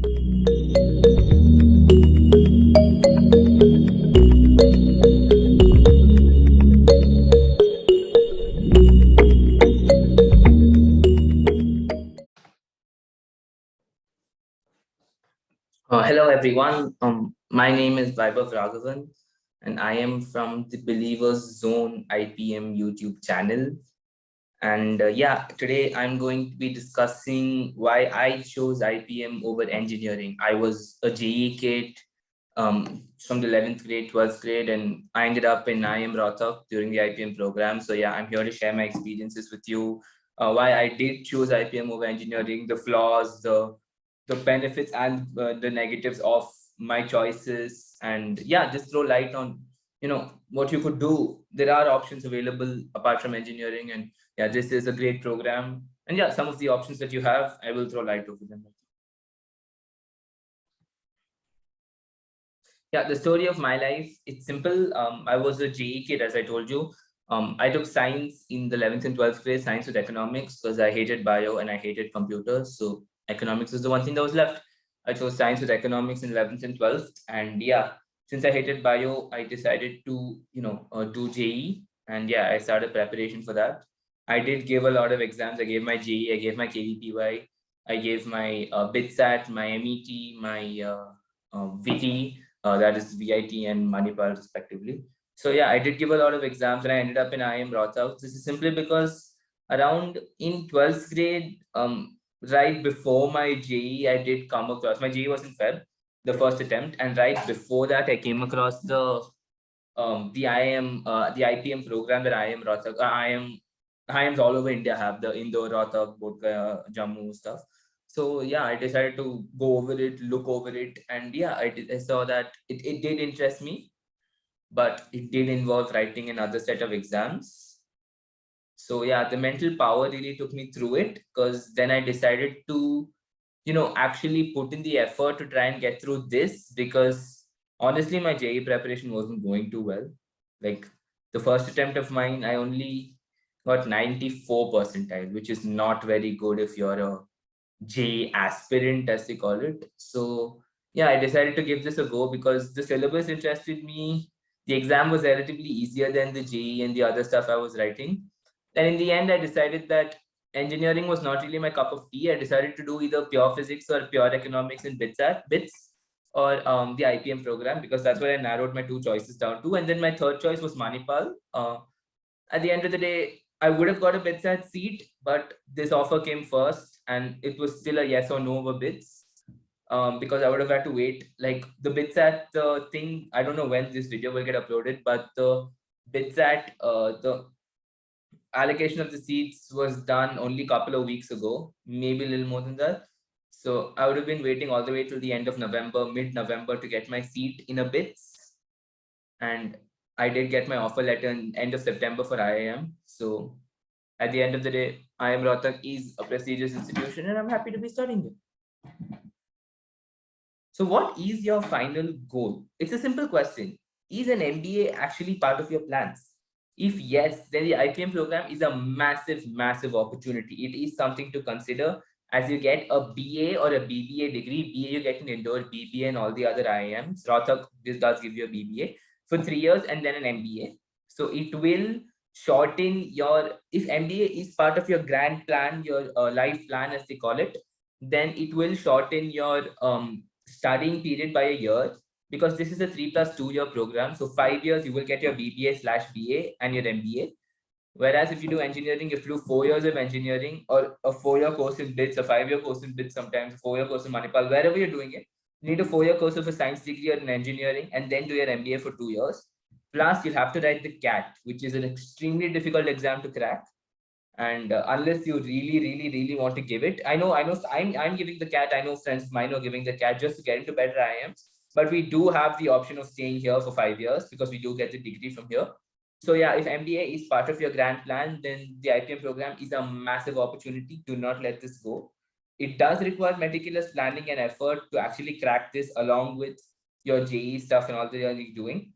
Hello, everyone. My name is Vaibhav Raghavan, and I am from the Believers Zone IPM YouTube channel. And yeah, today I'm going to be discussing why I chose IPM over engineering. I was a JE kid from the 11th grade, 12th grade, and I ended up in IIM Rohtak during the IPM program. So yeah, I'm here to share my experiences with you, why I did choose IPM over engineering, the flaws, the benefits and the negatives of my choices, and yeah, just throw light on what you could do. There are options available apart from engineering, and yeah, this is a great program. And yeah, some of the options that you have, I will throw light over them. Yeah, the story of my life, it's simple. I was a JE kid, as I told you. I took science in the 11th and 12th grade, science with economics, because I hated bio and I hated computers. So economics was the one thing that was left. I chose science with economics in 11th and 12th. And yeah, since I hated bio, I decided to, do JE. And yeah, I started preparation for that. I did give a lot of exams. I gave my JE, I gave my KVPY, I gave my BITSAT, my MET, my VT, that is VIT and Manipal respectively. So yeah, I did give a lot of exams and I ended up in IIM Rohtak. This is simply because around in 12th grade, right before my JE, I did come across, my JE was in Feb, the first attempt, and right before that, I came across the the IPM program that IIM Rohtak, IIMs all over India have, the Indore, Rohtak, Bodhgaya, Jammu stuff. So yeah, I decided to go over it, look over it, and yeah, I saw that it did interest me, but it did involve writing another set of exams. So yeah, the mental power really took me through it, because then I decided to, actually put in the effort to try and get through this, because honestly, my JE preparation wasn't going too well. Like the first attempt of mine, I only got 94 percentile, which is not very good if you're a J aspirant, as they call it. So yeah, I decided to give this a go because the syllabus interested me. The exam was relatively easier than the JE and the other stuff I was writing. And in the end, I decided that engineering was not really my cup of tea. I decided to do either pure physics or pure economics in bits, or the IPM program, because that's where I narrowed my two choices down to. And then my third choice was Manipal. At the end of the day, I would have got a BITSAT seat, but this offer came first, and it was still a yes or no over BITS, because I would have had to wait. Like the BITSAT thing, I don't know when this video will get uploaded, but the BITSAT, the allocation of the seats was done only a couple of weeks ago, maybe a little more than that. So I would have been waiting all the way till the end of November, mid-November, to get my seat in a BITS. And I did get my offer letter in end of September for IIM. So at the end of the day, IIM Rohtak is a prestigious institution and I'm happy to be studying it. So what is your final goal? It's a simple question. Is an MBA actually part of your plans? If yes, then the IPM program is a massive, massive opportunity. It is something to consider as you get a BA or a BBA degree. BA, you get an Indore, BBA, and all the other IIMs. Rohtak, this does give you a BBA for 3 years and then an MBA. So it will shorten your, if MBA is part of your grand plan, your life plan, as they call it, then it will shorten your studying period by a year, because this is a 3+2 year program. So 5 years you will get your BBA/BA and your MBA. Whereas if you do engineering, if you do 4 years of engineering, or a 4 year course in BITS, a 5 year course in BITS, sometimes a 4 year course in Manipal, wherever you're doing it, you need a 4 year course of a science degree or in engineering, and then do your MBA for 2 years. Plus, you'll have to write the CAT, which is an extremely difficult exam to crack. And unless you really, really, really want to give it, I'm giving the CAT. I know friends of mine are giving the CAT just to get into better IIMs, but we do have the option of staying here for 5 years because we do get the degree from here. So yeah, if MBA is part of your grand plan, then the IPM program is a massive opportunity. Do not let this go. It does require meticulous planning and effort to actually crack this, along with your JE stuff and all that you're doing.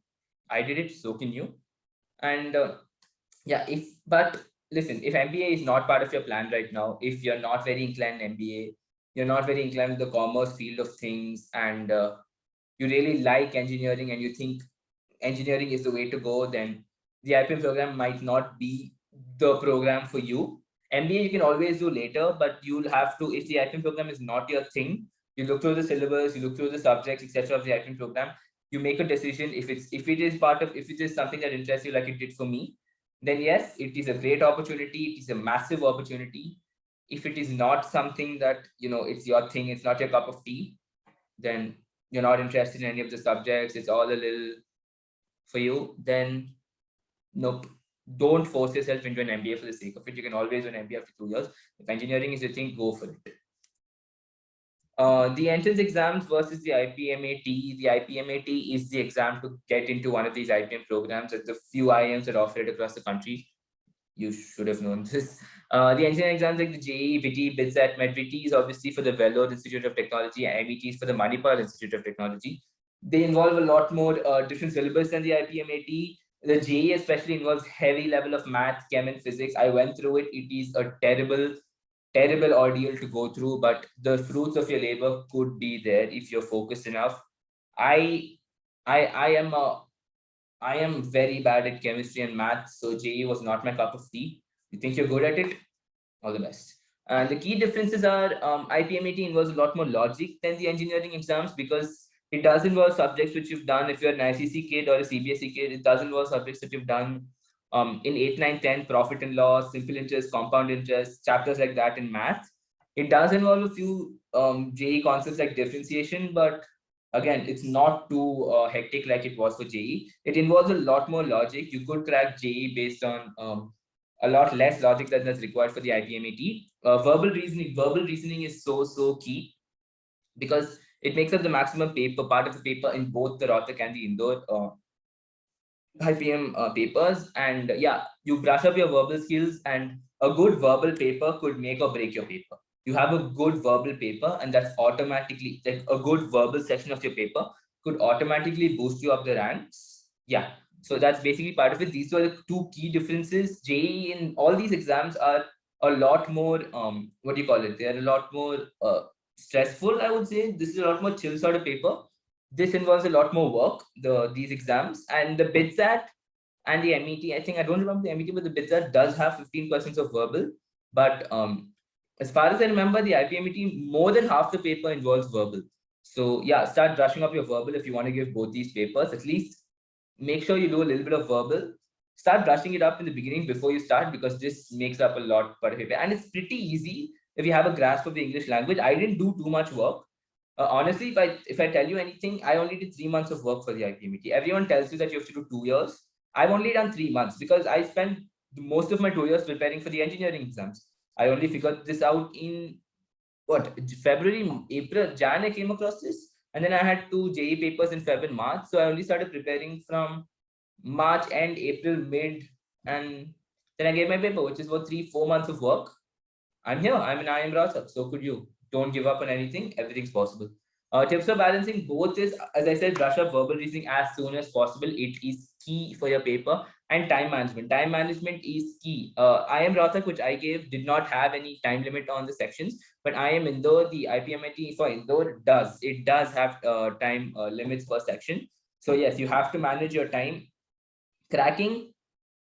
I did it, so can you. And yeah, but listen, if MBA is not part of your plan right now, if you're not very inclined in MBA, you're not very inclined to the commerce field of things, and you really like engineering and you think engineering is the way to go, then the IPM program might not be the program for you. MBA you can always do later, but you'll have to, if the IPM program is not your thing, you look through the syllabus, you look through the subjects, etc. of the IPM program, you make a decision. If it is something that interests you, like it did for me, then yes, it is a great opportunity. It is a massive opportunity. If it is not something that it's your thing, it's not your cup of tea, then you're not interested in any of the subjects, it's all a little for you, then nope. Don't force yourself into an MBA for the sake of it. You can always do an MBA after 2 years. If engineering is your thing, go for it. The entrance exams versus the IPMAT. The IPMAT is the exam to get into one of these IPM programs. There's a few IIMs that offer it across the country. You should have known this. The engineering exams like the JEE, VITI, BITSAT, MED-VITI is obviously for the Vellore Institute of Technology, and MET is for the Manipal Institute of Technology. They involve a lot more different syllabus than the IPMAT. The JEE especially involves heavy level of math, chem, and physics. I went through it. It is a terrible ordeal to go through, but the fruits of your labor could be there if you're focused enough. I am very bad at chemistry and math, so JEE was not my cup of tea. You think you're good at it? All the best. And the key differences are IPMAT involves a lot more logic than the engineering exams, because it does involve subjects which you've done. If you're an ICC kid or a CBSE kid, it does involve subjects that you've done in 8, 9, 10, profit and loss, simple interest, compound interest, chapters like that in math. It does involve a few JEE concepts like differentiation, but again, it's not too hectic like it was for JEE. It involves a lot more logic. You could crack JEE based on a lot less logic than that's required for the IPMAT. Verbal reasoning is so key, because it makes up the maximum paper part of the paper in both the Rohtak and the Indore IPM papers. And yeah, you brush up your verbal skills, and a good verbal paper could make or break your paper. You have a good verbal paper, and that's automatically, like, a good verbal section of your paper could automatically boost you up the ranks. Yeah, so that's basically part of it. These are the two key differences. JEE in all these exams are a lot more what do you call it? They are a lot more stressful, I would say. This is a lot more chill sort of paper. This involves a lot more work, these exams. And the BITSAT and the MET, I think, I don't remember the MET, but the BITSAT does have 15% of verbal. But as far as I remember, the IPMET, more than half the paper involves verbal. So yeah, start brushing up your verbal if you want to give both these papers. At least make sure you do a little bit of verbal. Start brushing it up in the beginning before you start, because this makes up a lot per paper. And it's pretty easy if you have a grasp of the English language. I didn't do too much work. Honestly, if I tell you anything, I only did 3 months of work for the IPMET. Everyone tells you that you have to do 2 years. I've only done 3 months, because I spent most of my 2 years preparing for the engineering exams. I only figured this out in February, April, Jan. I came across this, and then I had 2 JEE papers in Feb and March. So I only started preparing from March and April mid, and then I gave my paper, which is about 3-4 months of work. I'm here. I'm an IIM Rohtak. So could you. Don't give up on anything. Everything's possible. Tips for balancing both is, as I said, brush up verbal reasoning as soon as possible. It is key for your paper. And time management. Time management is key. IIM Rohtak, which I gave, did not have any time limit on the sections, but IIM Indore, the IPMIT for Indore does. It does have time limits per section. So yes, you have to manage your time. Cracking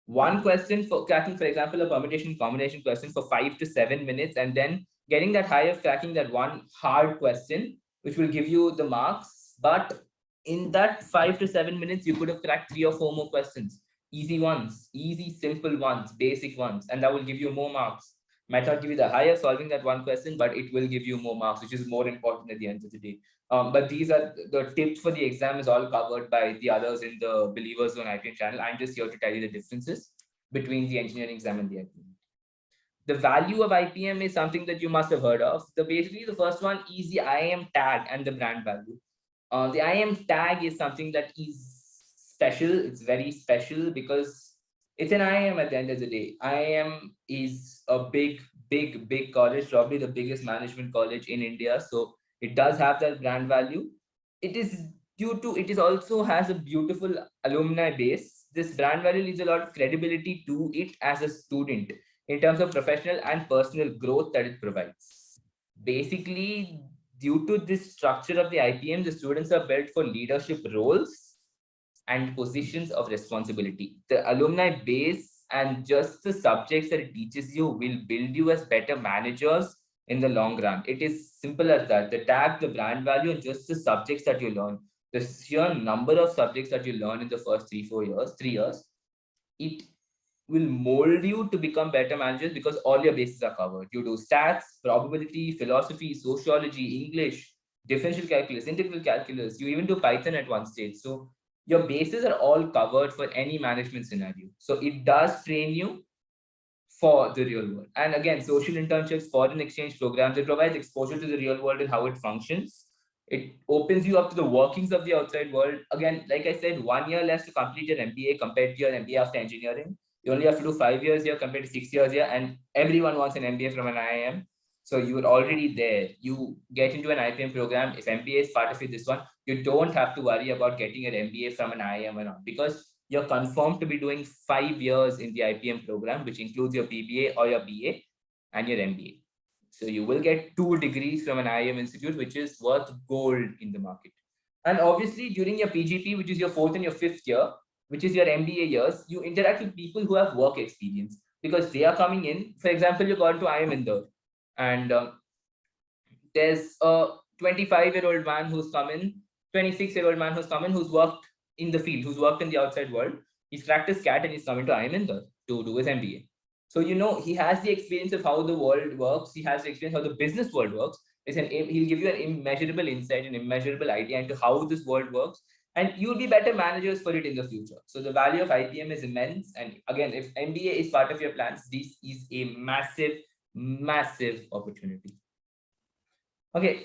one question for cracking, for example, a permutation combination question for 5 to 7 minutes, and then getting that high of cracking that one hard question, which will give you the marks. But in that 5 to 7 minutes, you could have cracked 3 or 4 more questions. Easy ones, easy, simple ones, basic ones, and that will give you more marks. Might not give you the higher solving that one question, but it will give you more marks, which is more important at the end of the day. But these are the tips for the exam is all covered by the others in the Believers Zone IPM channel. I'm just here to tell you the differences between the engineering exam and the IPM. The value of IPM is something that you must have heard of. Basically, the first one is the IIM tag and the brand value. The IIM tag is something that is special. It's very special because it's an IIM at the end of the day. IIM is a big college, probably the biggest management college in India. So it does have that brand value. It is also has a beautiful alumni base. This brand value leaves a lot of credibility to it as a student in terms of professional and personal growth that it provides. basically, due to this structure of the IPM, the students are built for leadership roles and positions of responsibility. The alumni base and just the subjects that it teaches you will build you as better managers in the long run. It is simple as that. The tag, the brand value, and just the subjects that you learn. The sheer number of subjects that you learn in the first 3 4 years, 3 years, it will mold you to become better managers because all your bases are covered. You do stats, probability, philosophy, sociology, English, differential calculus, integral calculus. You even do Python at one stage. So your bases are all covered for any management scenario. So it does train you for the real world. And again, social internships, foreign exchange programs, it provides exposure to the real world and how it functions. It opens you up to the workings of the outside world. Again, like I said, 1 year less to complete your MBA compared to your MBA after engineering. You only have to do 5 years here compared to 6 years here, and everyone wants an MBA from an IIM. So you're already there. You get into an IPM program. If MBA is part of it, this one, you don't have to worry about getting an MBA from an IIM or not, because you're confirmed to be doing 5 years in the IPM program, which includes your PBA or your BA and your MBA. So you will get 2 degrees from an IIM institute, which is worth gold in the market. And obviously, during your PGP, which is your 4th and your 5th year, which is your MBA years, you interact with people who have work experience because they are coming in. For example, you got to IIM Indore, and there's a 25-year-old man who's come in, 26-year-old man who's come in, who's worked in the field, who's worked in the outside world. He's cracked his CAT and he's coming to IIM Indore to do his MBA. So, he has the experience of how the world works. He has the experience how the business world works. He'll give you an immeasurable insight, an immeasurable idea into how this world works. And you'll be better managers for it in the future. So the value of IPM is immense. And again, if MBA is part of your plans, this is a massive, massive opportunity. Okay,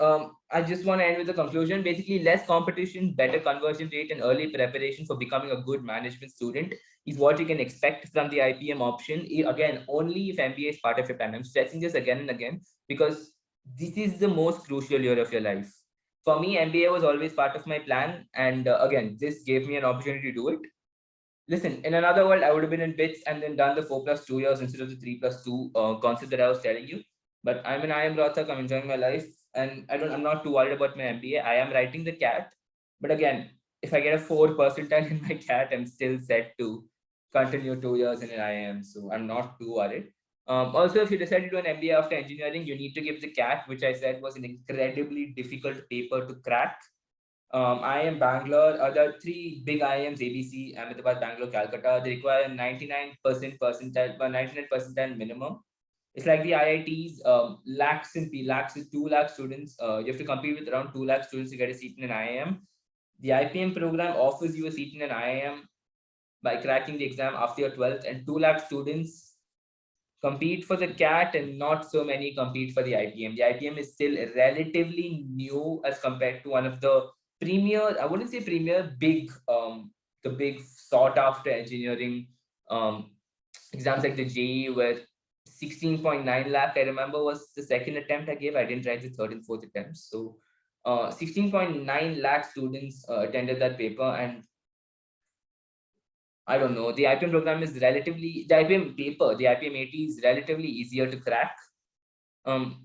I just want to end with a conclusion. Basically, less competition, better conversion rate, and early preparation for becoming a good management student is what you can expect from the IPM option. Again, only if MBA is part of your plan. I'm stressing this again and again because this is the most crucial year of your life. For me, MBA was always part of my plan. And again, this gave me an opportunity to do it. Listen, in another world, I would have been in bits and then done the 4+2 years instead of the 3+2 concept that I was telling you. But I'm in IIM Rohtak, I'm enjoying my life, and I'm not too worried about my MBA. I am writing the CAT, but again, if I get a 4 percentile in my CAT, I'm still set to continue 2 years in an IIM. So I'm not too worried. Also, if you decide to do an MBA after engineering, you need to give the CAT, which I said was an incredibly difficult paper to crack. IIM Bangalore, other 3 big IIMs, ABC, Ahmedabad, Bangalore, Calcutta, they require 99% percentile, 99 percentile minimum. It's like the IITs, lakhs and lakhs is 2 lakh students. You have to compete with around 2 lakh students to get a seat in an IIM. The IPM program offers you a seat in an IIM by cracking the exam after your 12th, and 2 lakh students compete for the CAT and not so many compete for the IPM. The IPM is still relatively new as compared to one of the premier, I wouldn't say premier, big, the big sought after engineering exams like the JEE, where 16.9 lakh, I remember, was the second attempt I gave. I didn't write the third and fourth attempts. So 16.9 lakh students attended that paper, and I don't know, the IPM program is relatively, the IPM paper, the IPM 80 is relatively easier to crack.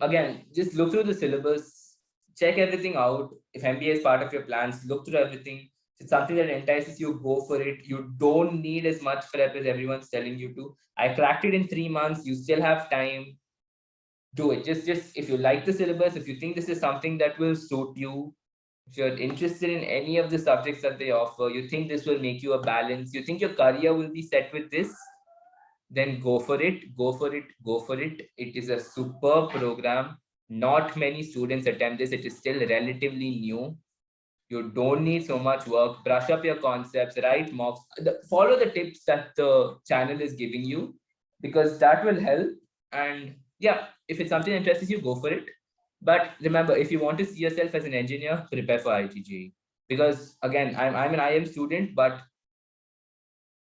Again, just look through the syllabus, check everything out. If MBA is part of your plans, look through everything. If it's something that entices you, go for it. You don't need as much prep as everyone's telling you to. I cracked it in 3 months. You still have time. Do it. Just if you like the syllabus, if you think this is something that will suit you, if you're interested in any of the subjects that they offer, you think this will make you a balance, you think your career will be set with this, then go for it, go for it, go for it. It is a superb program. Not many students attempt this. It is still relatively new. You don't need so much work. Brush up your concepts, write mocks, follow the tips that the channel is giving you, because that will help. And yeah, if it's something that interests you, go for it. But remember, if you want to see yourself as an engineer, prepare for IIT. Because again, I'm an IIM student, but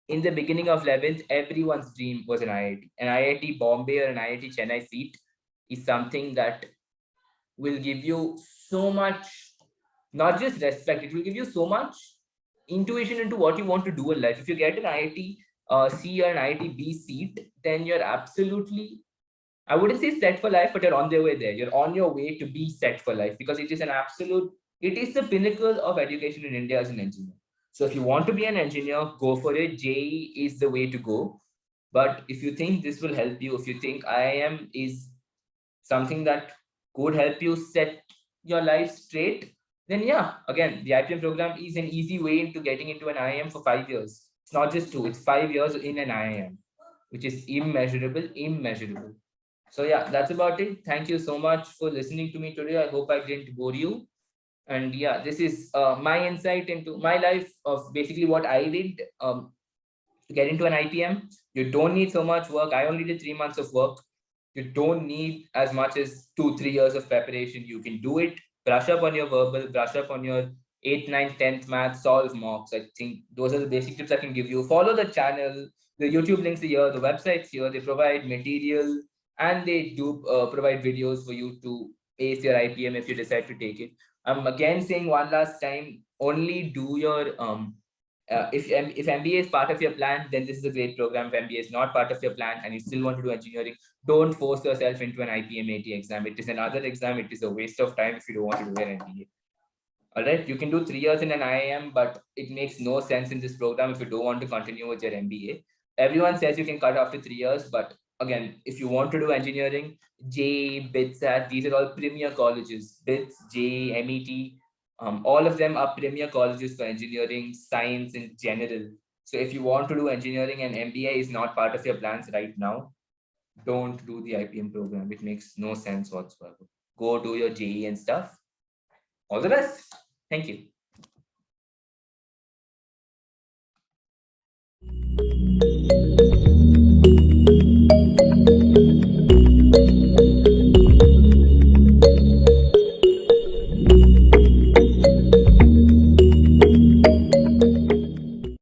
in the beginning of 11th, everyone's dream was an IIT. An IIT Bombay or an IIT Chennai seat is something that will give you so much, not just respect, it will give you so much intuition into what you want to do in life. If you get an IIT C or an IIT B seat, then you're absolutely I wouldn't say set for life, but you're on their way there. You're on your way to be set for life because it is the pinnacle of education in India as an engineer. So if you want to be an engineer, go for it. JEE is the way to go. But if you think this will help you, if you think IIM is something that could help you set your life straight, then yeah, again, the IPM program is an easy way into getting into an IIM for 5 years. It's not just two, it's 5 years in an IIM, which is immeasurable, immeasurable. So yeah, that's about it. Thank you so much for listening to me today. I hope I didn't bore you. And yeah, this is my insight into my life of basically what I did to get into an IPM. You don't need so much work. I only did 3 months of work. You don't need as much as 2, 3 years of preparation. You can do it. Brush up on your verbal, brush up on your 8th, 9th, 10th math, solve mocks. I think those are the basic tips I can give you. Follow the channel. The YouTube links are here, the websites here. They provide material and they do provide videos for you to ace your IPM if you decide to take it. I'm again saying one last time, only do your if MBA is part of your plan, then this is a great program. If MBA is not part of your plan and you still want to do engineering, don't force yourself into an IPM AT exam. It is another exam. It is a waste of time if you don't want to do an MBA. All right, you can do 3 years in an IIM, but it makes no sense in this program if you don't want to continue with your MBA. Everyone says you can cut after 3 years, but again, if you want to do engineering, JEE, BITSAT, these are all premier colleges. BITS, JEE, MET, all of them are premier colleges for engineering, science in general. So if you want to do engineering and MBA is not part of your plans right now, don't do the IPM program. It makes no sense whatsoever. Go do your JEE and stuff. All the best. Thank you.